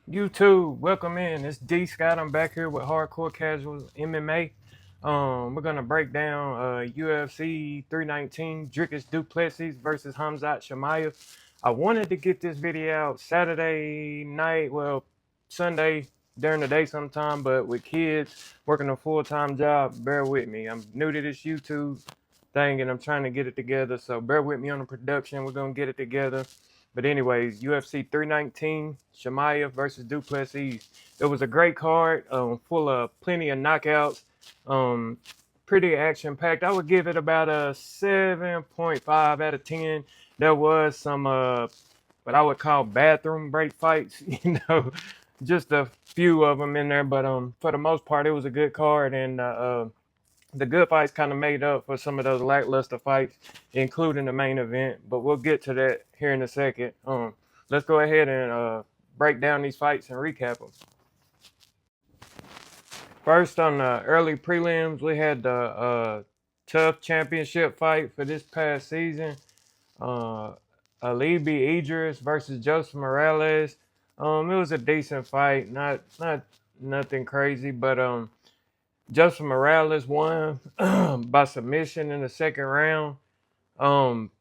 YouTube, welcome in. It's D Scott. I'm back here with Hardcore Casuals MMA. We're gonna break down UFC 319, DuPlessis versus Hamzat Chimaev. I wanted to get this video out Saturday night, well, Sunday during the day sometime, but with kids working a full-time job, bear with me. I'm new to this YouTube thing and I'm trying to get it together, so bear with me on the production. We're gonna get it together. But anyways, UFC 319, Chimaev versus DuPlessis. It was a great card, full of plenty of knockouts, um, pretty action-packed. I would give it about a 7.5 out of 10. There was some what I would call bathroom break fights, just a few of them in there. But for the most part, it was a good card, and the good fights kind of made up for some of those lackluster fights, including the main event. But we'll get to that here in a second. Let's go ahead and break down these fights and recap them. First, on the early prelims, we had the tough championship fight for this past season. Uh, Alibi Idris versus Joseph Morales. It was a decent fight, not nothing crazy, but Joseph Morales won by submission in the second round. Um,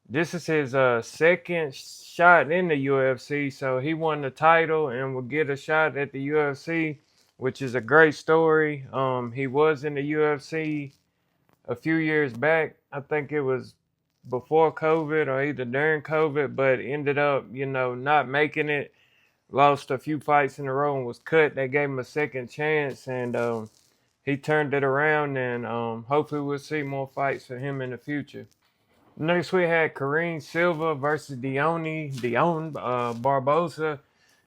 this is his second shot in the UFC, so he won the title and will get a shot at the UFC, which is a great story. He was in the UFC a few years back. I think it was before COVID or either during COVID, but ended up, not making it. Lost a few fights in a row and was cut. They gave him a second chance, and he turned it around, and hopefully we'll see more fights for him in the future. Next, we had Kareem Silva versus Dion Barbosa.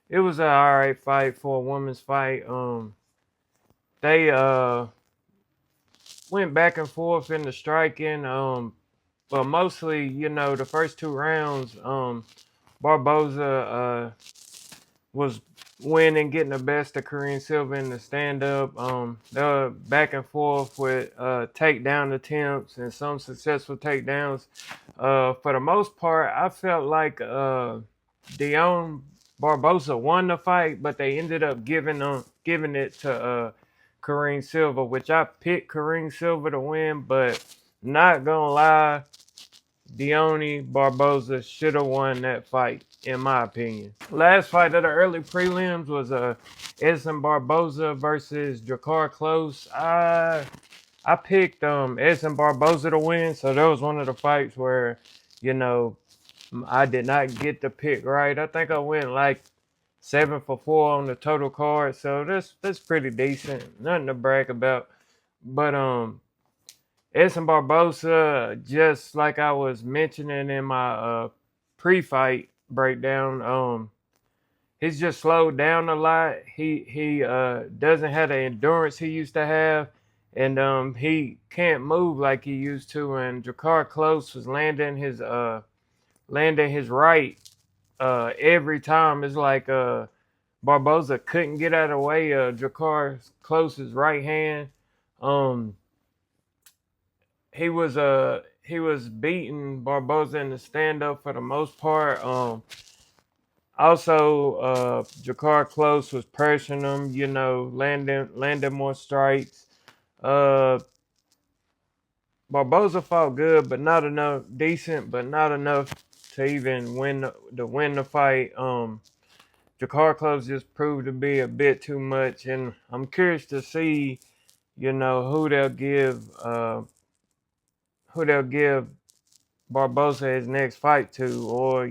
It was an all right fight for a women's fight. They went back and forth in the striking, but mostly, the first two rounds, Barboza was winning, getting the best of Kareem Silva in the stand-up. They were back and forth with takedown attempts and some successful takedowns. For the most part, I felt like Dion Barbosa won the fight, but they ended up giving it to Kareem Silva, which I picked Kareem Silva to win, but not gonna lie, Deone Barboza should have won that fight, in my opinion. Last fight of the early prelims was Edson Barboza versus Drakkar Close. I picked Edson Barboza to win, so that was one of the fights where, you know, I did not get the pick right. I think I went like 7 for 4 on the total card, so that's pretty decent. Nothing to brag about. But Edson Barboza, just like I was mentioning in my pre-fight breakdown, he's just slowed down a lot. He doesn't have the endurance he used to have, and he can't move like he used to. And Drakkar Close was landing his right every time. It's like Barboza couldn't get out of the way of Drakkar Close's right hand. Um, he was beating Barboza in the stand up for the most part. Also, Drakkar Close was pressuring him, landing more strikes. Uh, Barboza fought good, but not enough. Decent, but not enough to even win the fight. Drakkar Close just proved to be a bit too much, and I'm curious to see, who they'll give Barboza his next fight to, or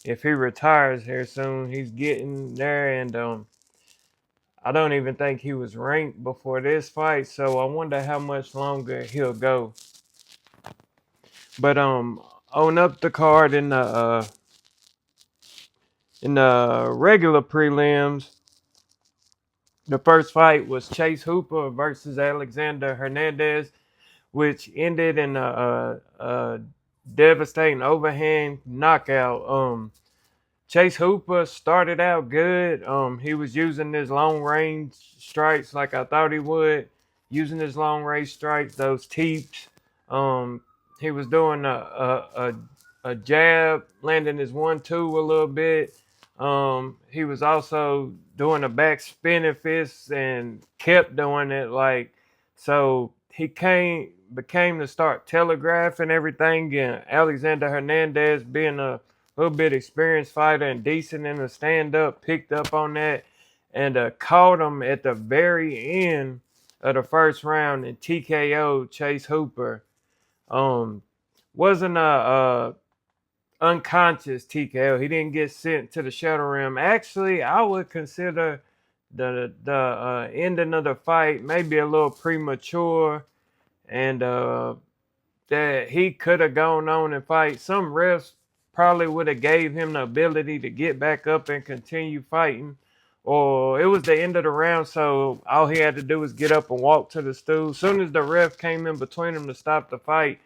if he retires here soon. He's getting there, and I don't even think he was ranked before this fight, so I wonder how much longer he'll go. But on up the card in the regular prelims, the first fight was Chase Hooper versus Alexander Hernandez, which ended in a devastating overhand knockout. Chase Hooper started out good. He was using his long range strikes like I thought he would. Using his long range strikes, those teeps. He was doing a jab, landing his 1-2 a little bit. He was also doing a back spinning fist and kept doing it. Like, so he became the start telegraphing everything. And Alexander Hernandez, being a little bit experienced fighter and decent in the stand up, picked up on that and caught him at the very end of the first round and TKO Chase Hooper. Um, wasn't a unconscious TKO. He didn't get sent to the Shadow Realm. Actually, I would consider the ending of the fight maybe a little premature, and that he could have gone on and fight. Some refs probably would have gave him the ability to get back up and continue fighting. Or it was the end of the round, so all he had to do was get up and walk to the stool. As soon as the ref came in between them to stop the fight,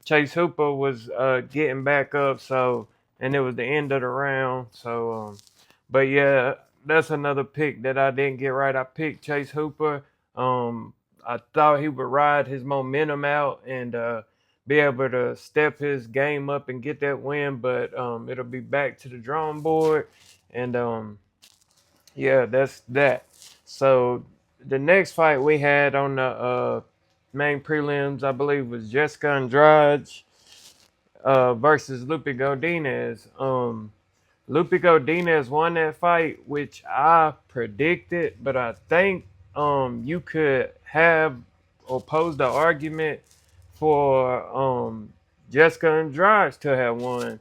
Chase Hooper was getting back up, so and it was the end of the round. So, but yeah, that's another pick that I didn't get right. I picked Chase Hooper. I thought he would ride his momentum out and be able to step his game up and get that win, but it'll be back to the drawing board, and yeah, that's that. So the next fight we had on the main prelims, I believe, was Jessica Andrade versus Lupe Godinez. Lupe Godinez won that fight, which I predicted, but I think you could have or pose the argument for Jessica Andrade to have won.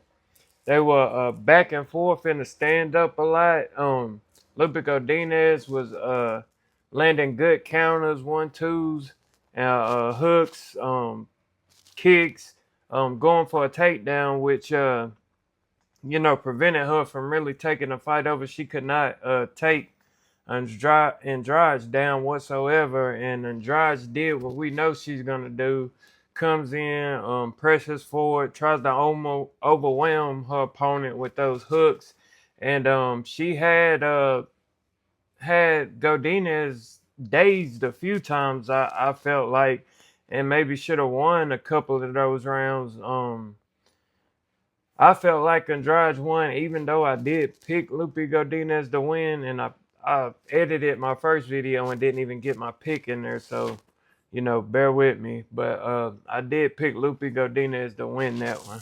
They were back and forth in the stand up a lot. Lupe Godinez was landing good counters, 1-2s, hooks, kicks, going for a takedown, which prevented her from really taking the fight over. She could not take Andrade down whatsoever, and Andrade did what we know she's gonna do. Comes in, presses forward, tries to almost overwhelm her opponent with those hooks, and she had Godinez dazed a few times. I felt like, and maybe should have won a couple of those rounds. I felt like Andrade won, even though I did pick Lupe Godinez to win, and I edited my first video and didn't even get my pick in there, so bear with me. But I did pick Lupe Godinez to win that one.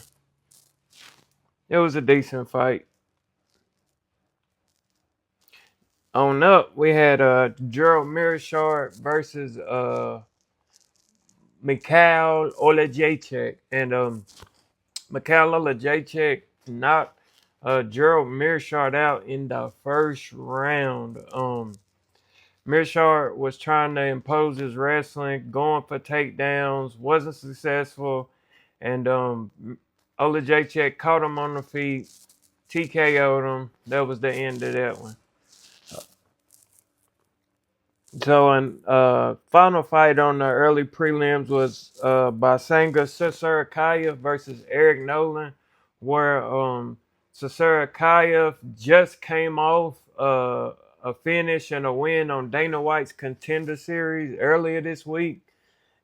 It was a decent fight. On up, we had Gerald Meerschaert versus Mikhail Olejniczak, and Mikhail Olejniczak knocked Gerald Meerschaert out in the first round. Meerschaert was trying to impose his wrestling, going for takedowns, wasn't successful, and Olejniczak caught him on the feet, TKO'd him. That was the end of that one. So, in final fight on the early prelims was Basanga Sisarakayev versus Eric Nolan, where Sisarakayev just came off a finish and a win on Dana White's Contender Series earlier this week,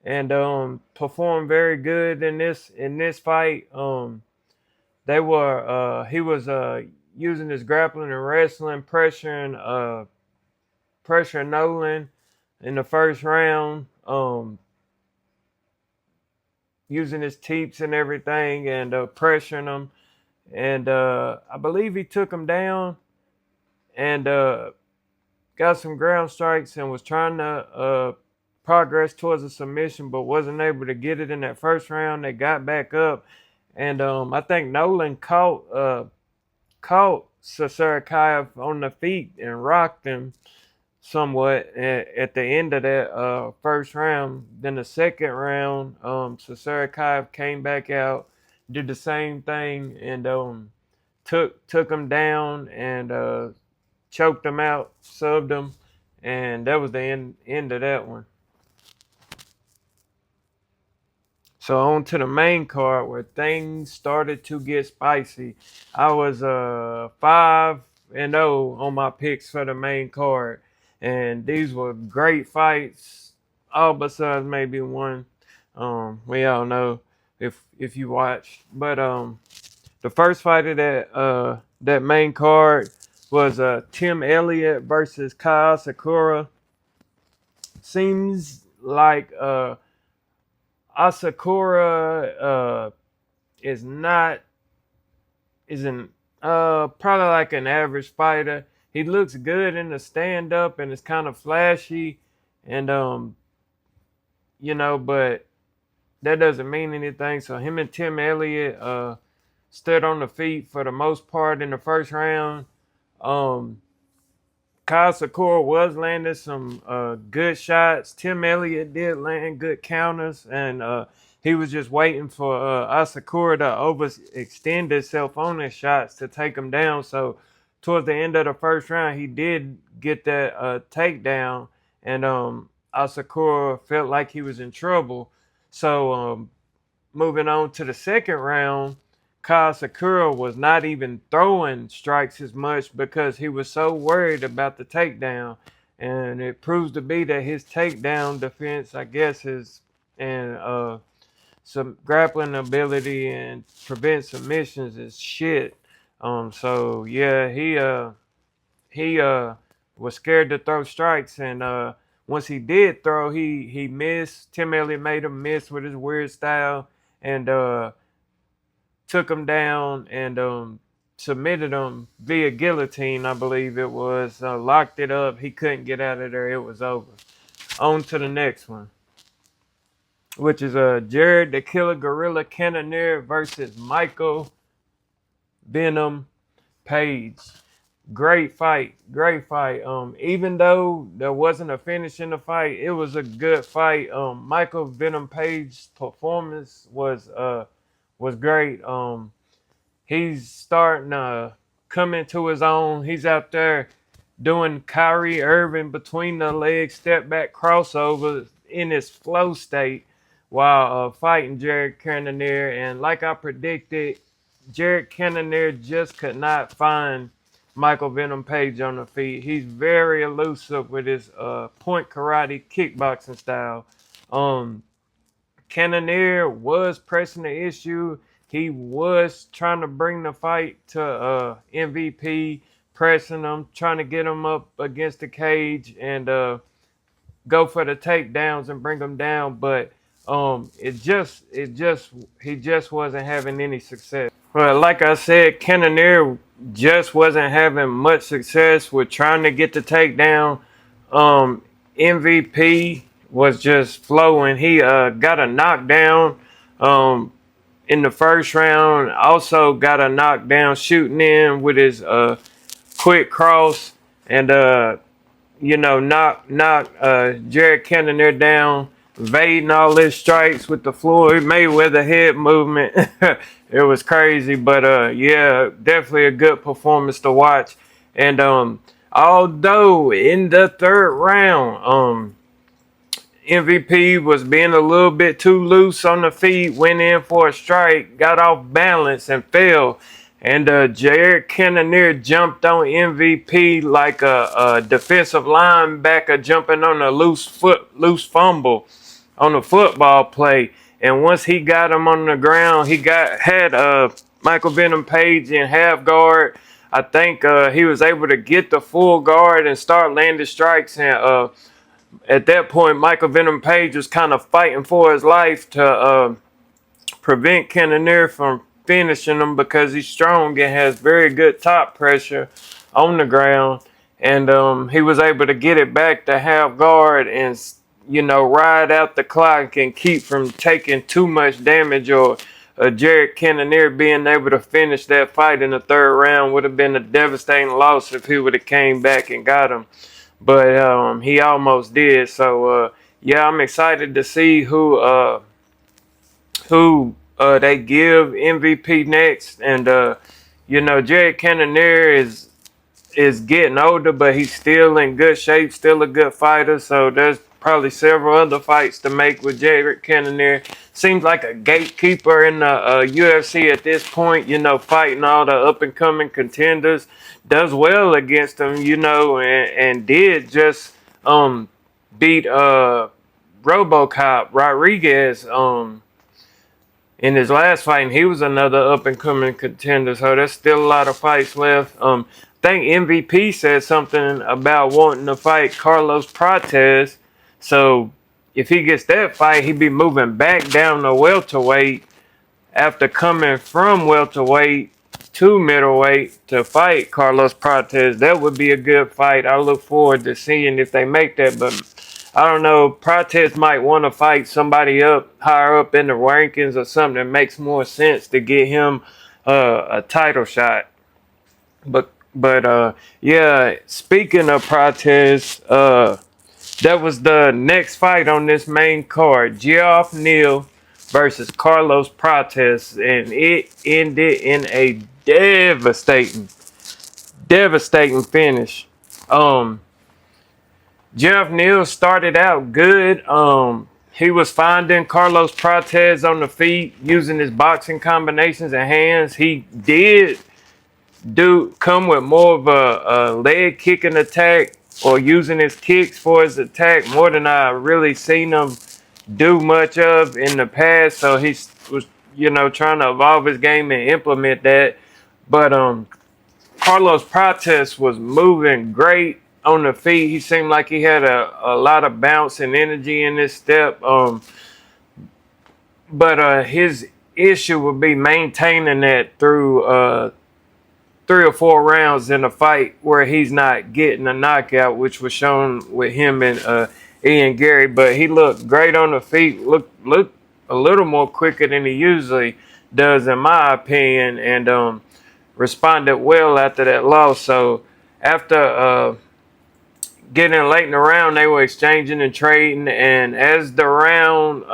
and performed very good in this fight. He was using his grappling and wrestling, pressuring Nolan in the first round, using his teeps and everything, and pressuring him. And I believe he took him down and got some ground strikes and was trying to progress towards a submission, but wasn't able to get it in that first round. They got back up, and I think Nolan caught Sisarakayev on the feet and rocked him somewhat at the end of that first round. Then the second round, Sisarakayev came back out, did the same thing, and took him down and choked him out, subbed him, and that was the end of that one. So on to the main card where things started to get spicy. I was 5-0 on my picks for the main card, and these were great fights. All besides maybe one. We all know if you watch. But the first fight of that main card was Tim Elliott versus Kyle Sakura. Seems like Asakura is not isn't probably like an average fighter. He looks good in the stand up and it's kind of flashy, and but that doesn't mean anything. So him and Tim Elliott stood on the feet for the most part in the first round. Um, Kyle Sakura was landing some good shots. Tim Elliott did land good counters, and he was just waiting for Asakura to overextend himself on his shots to take him down. So towards the end of the first round, he did get that takedown, and Asakura felt like he was in trouble. So moving on to the second round, Kyle Sakura was not even throwing strikes as much because he was so worried about the takedown. And it proves to be that his takedown defense, I guess, is and some grappling ability and prevent submissions is shit. So yeah, he was scared to throw strikes, and once he did throw, he missed. Tim Elliott made him miss with his weird style, and took him down and submitted him via guillotine, I believe it was. Locked it up. He couldn't get out of there. It was over. On to the next one, which is Jared the Killer Gorilla Cannonier versus Michael Venom Page. Great fight, great fight. Even though there wasn't a finish in the fight, it was a good fight. Michael Venom Page's performance was great. He's starting to come into his own. He's out there doing Kyrie Irving between the legs step back crossover in his flow state while fighting Jared Cannonier. And like I predicted, Jared Cannonier just could not find Michael Venom Page on the feet. He's very elusive with his point karate kickboxing style. Cannonier was pressing the issue. He was trying to bring the fight to MVP, pressing him, trying to get him up against the cage and go for the takedowns and bring him down. But he just wasn't having any success. But like I said, Cannonier just wasn't having much success with trying to get the takedown. MVP was just flowing. He got a knockdown in the first round. Also got a knockdown shooting in with his quick cross and knock Jared Cannonier down, evading all his strikes with the Floyd Mayweather head movement. It was crazy, but yeah, definitely a good performance to watch. And although in the third round, MVP was being a little bit too loose on the feet, went in for a strike, got off balance and fell. And Jared Cannonier jumped on MVP like a defensive linebacker jumping on a loose fumble on a football play. And once he got him on the ground, he had Michael Venom Page in half guard. I think he was able to get the full guard and start landing strikes. And at that point, Michael Venom Page was kind of fighting for his life to prevent Cannonier from finishing him because he's strong and has very good top pressure on the ground. And he was able to get it back to half guard and, ride out the clock and keep from taking too much damage, or Jared Cannonier being able to finish that fight in the third round would have been a devastating loss if he would have came back and got him. But he almost did. So, yeah, I'm excited to see who they give MVP next. And, Jared Cannonier is getting older, but he's still in good shape, still a good fighter. So there's probably several other fights to make with Jared Cannonier. Seems like a gatekeeper in the UFC at this point, fighting all the up-and-coming contenders. Does well against them, and did just beat RoboCop Rodriguez in his last fight, and he was another up-and-coming contender. So there's still a lot of fights left. think MVP said something about wanting to fight Carlos Prates. So if he gets that fight, he'd be moving back down to welterweight after coming from welterweight to middleweight to fight Carlos Prates. That would be a good fight. I look forward to seeing if they make that, but I don't know. Prates might want to fight somebody up higher up in the rankings or something that makes more sense to get him a title shot. But yeah. Speaking of Prates, that was the next fight on this main card: Geoff Neal versus Carlos Prates, and it ended in a devastating finish. Geoff Neal started out good. He was finding Carlos Prates on the feet using his boxing combinations and hands. He did come with more of a leg kicking attack, or using his kicks for his attack more than I really seen him do much of in the past. So he was, trying to evolve his game and implement that. But Carlos Prates was moving great on the feet. He seemed like he had a lot of bounce and energy in his step. But his issue would be maintaining that through 3 or 4 rounds in a fight where he's not getting a knockout, which was shown with him and Ian Gary. But he looked great on the feet, looked a little more quicker than he usually does, in my opinion, and responded well after that loss. So after getting late in the round, they were exchanging and trading, and as the round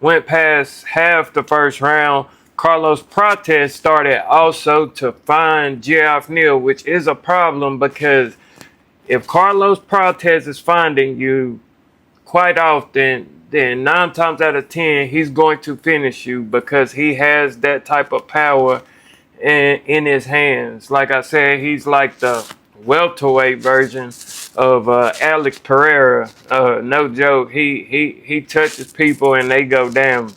went past half the first round, Carlos Prates started also to find Geoff Neal, which is a problem, because if Carlos Prates is finding you quite often, then 9 times out of 10 he's going to finish you, because he has that type of power in his hands. Like I said, he's like the welterweight version of Alex Pereira. No joke. He touches people and they go down.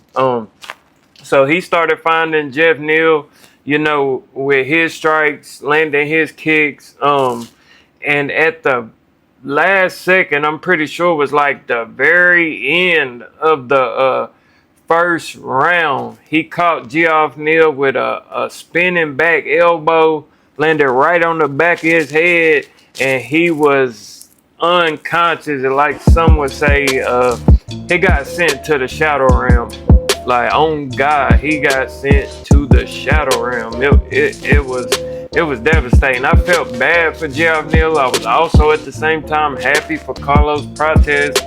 So he started finding Geoff Neal, with his strikes, landing his kicks. And at the last second, I'm pretty sure it was like the very end of the first round, he caught Geoff Neal with a spinning back elbow, landed right on the back of his head, and he was unconscious. And like some would say, he got sent to the shadow realm. Like, on God, he got sent to the shadow realm. It was devastating. I felt bad for Geoff Neal. I was also at the same time happy for Carlos Prates,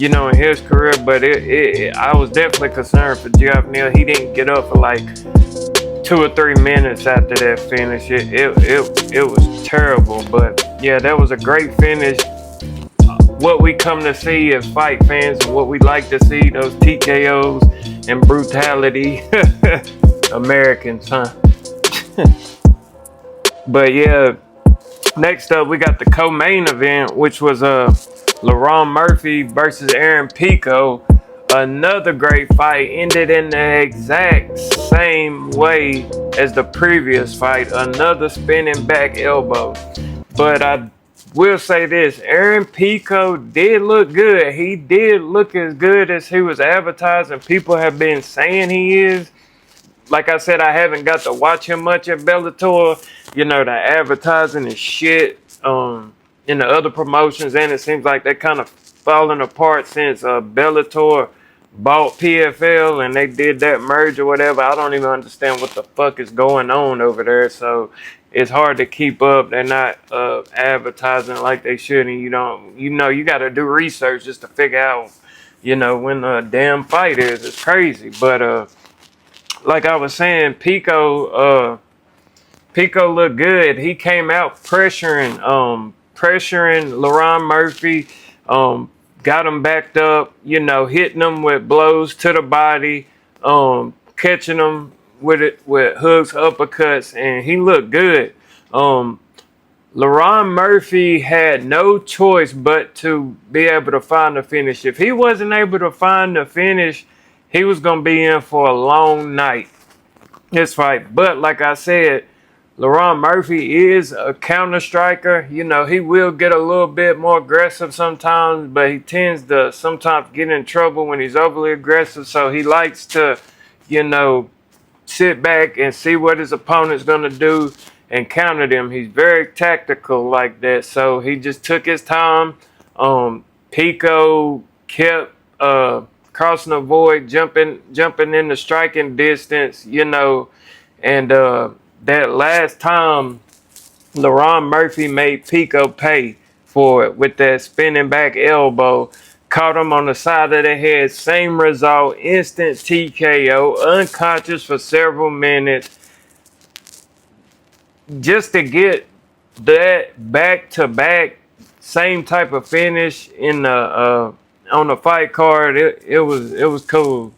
in his career. But I was definitely concerned for Geoff Neal. He didn't get up for like 2 or 3 minutes after that finish. It was terrible. But yeah, that was a great finish. What we come to see as fight fans, and what we like to see, those TKOs and brutality. Americans, huh? But yeah, next up we got the co-main event, which was Lerone Murphy versus Aaron Pico. Another great fight, ended in the exact same way as the previous fight. Another spinning back elbow. But I will say this: Aaron Pico did look good. He did look as good as he was advertising. People have been saying he is. Like I said, I haven't got to watch him much at Bellator. The advertising is shit in the other promotions, and it seems like they're kind of falling apart since Bellator bought PFL and they did that merge or whatever. I don't even understand what the fuck is going on over there. So it's hard to keep up. They're not advertising like they should, and you got to do research just to figure out, when the damn fight is. It's crazy, but like I was saying, Pico looked good. He came out pressuring Lerone Murphy, got him backed up, hitting him with blows to the body, catching him with hooks, uppercuts, and he looked good. Lerone Murphy had no choice but to be able to find the finish. If he wasn't able to find the finish, he was going to be in for a long night, this fight. But like I said, LaRon Murphy is a counter striker. You know, he will get a little bit more aggressive sometimes, but he tends to sometimes get in trouble when he's overly aggressive. So he likes to, you know, sit back and see what his opponent's going to do and counter them. He's very tactical like that. So he just took his time. Pico kept crossing the void, jumping in the striking distance, you know, and that last time LaRon Murphy made Pico pay for it with that spinning back elbow. Caught him on the side of the head. Same result. Instant TKO. Unconscious for several minutes. Just to get that back-to-back same type of finish in the on the fight card, it was cool.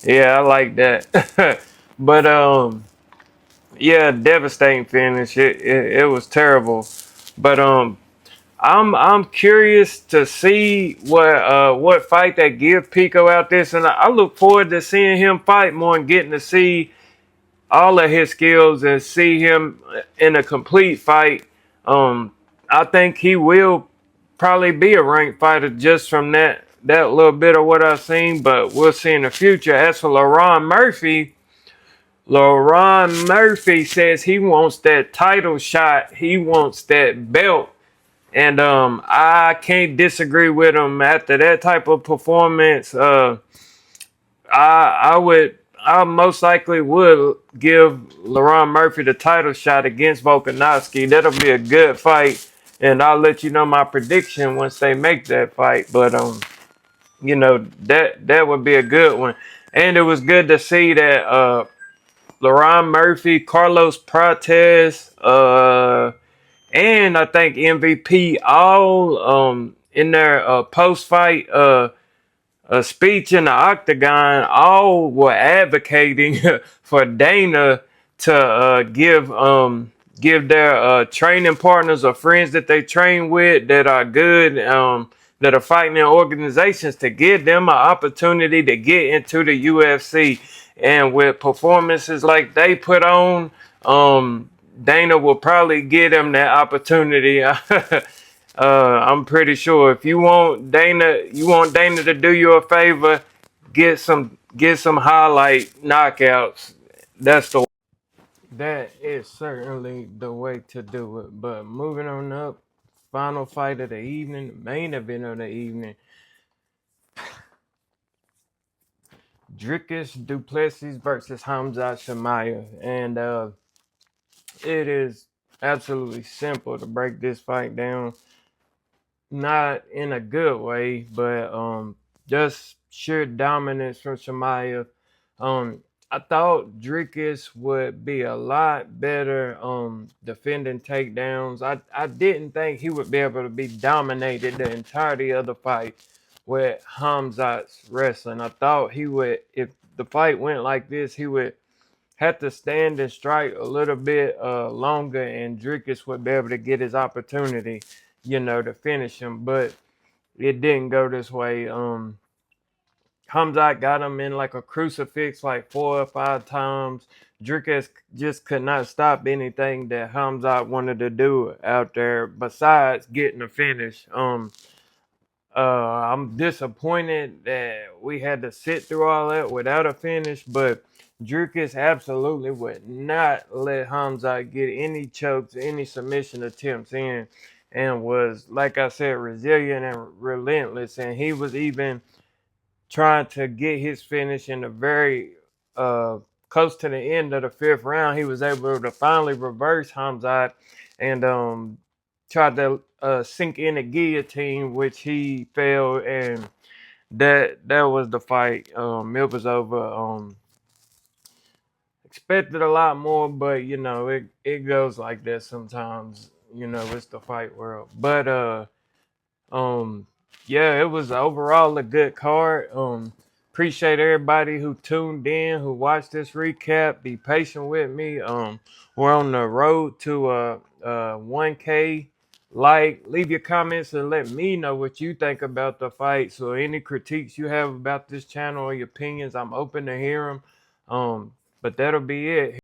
Yeah, I like that. But yeah, devastating finish. It was terrible. But I'm curious to see what fight they give Pico out this, and I look forward to seeing him fight more and getting to see all of his skills and see him in a complete fight. I think he will probably be a ranked fighter just from that little bit of what I've seen, but we'll see in the future. As for LaRon Murphy says he wants that title shot. He wants that belt. And I can't disagree with him after that type of performance. I most likely would give LaRon Murphy the title shot against Volkanovski. That'll be a good fight, and I'll let you know my prediction once they make that fight. But you know, that would be a good one, and it was good to see that LaRon Murphy, Carlos Prates, and I think MVP all in their post fight a speech in the octagon, all were advocating for Dana to give their training partners or friends that they train with that are good, that are fighting in organizations, to give them an opportunity to get into the UFC. And with performances like they put on, Dana will probably give them that opportunity. I'm pretty sure if you want Dana to do you a favor, get some highlight knockouts. That is certainly the way to do it. But moving on up, final fight of the evening, main event of the evening. DuPlessis versus Hamzat Chimaev. And it is absolutely simple to break this fight down. Not in a good way, but just sheer dominance from Chimaev. I thought Dricus would be a lot better defending takedowns. I didn't think he would be able to be dominated the entirety of the fight with Hamzat's wrestling. I thought he would, if the fight went like this, he would have to stand and strike a little bit longer, and Dricus would be able to get his opportunity, you know, to finish him. But it didn't go this way. Hamzat got him in like a crucifix like 4 or 5 times. Dricus just could not stop anything that Hamzat wanted to do out there besides getting a finish. I'm disappointed that we had to sit through all that without a finish, but Dricus absolutely would not let Hamzat get any chokes, any submission attempts in, and was, like I said, resilient and relentless. And he was even trying to get his finish in the very close to the end of the 5th round. He was able to finally reverse Hamzat and tried to sink in a guillotine, which he failed, and that was the fight. It was over. Expected a lot more, but you know it goes like that sometimes. You know, it's the fight world. But um, yeah, it was overall a good card. Appreciate everybody who tuned in, who watched this recap. Be patient with me. We're on the road to 1K. Leave your comments and let me know what you think about the fight. So any critiques you have about this channel or your opinions, I'm open to hear them. But that'll be it.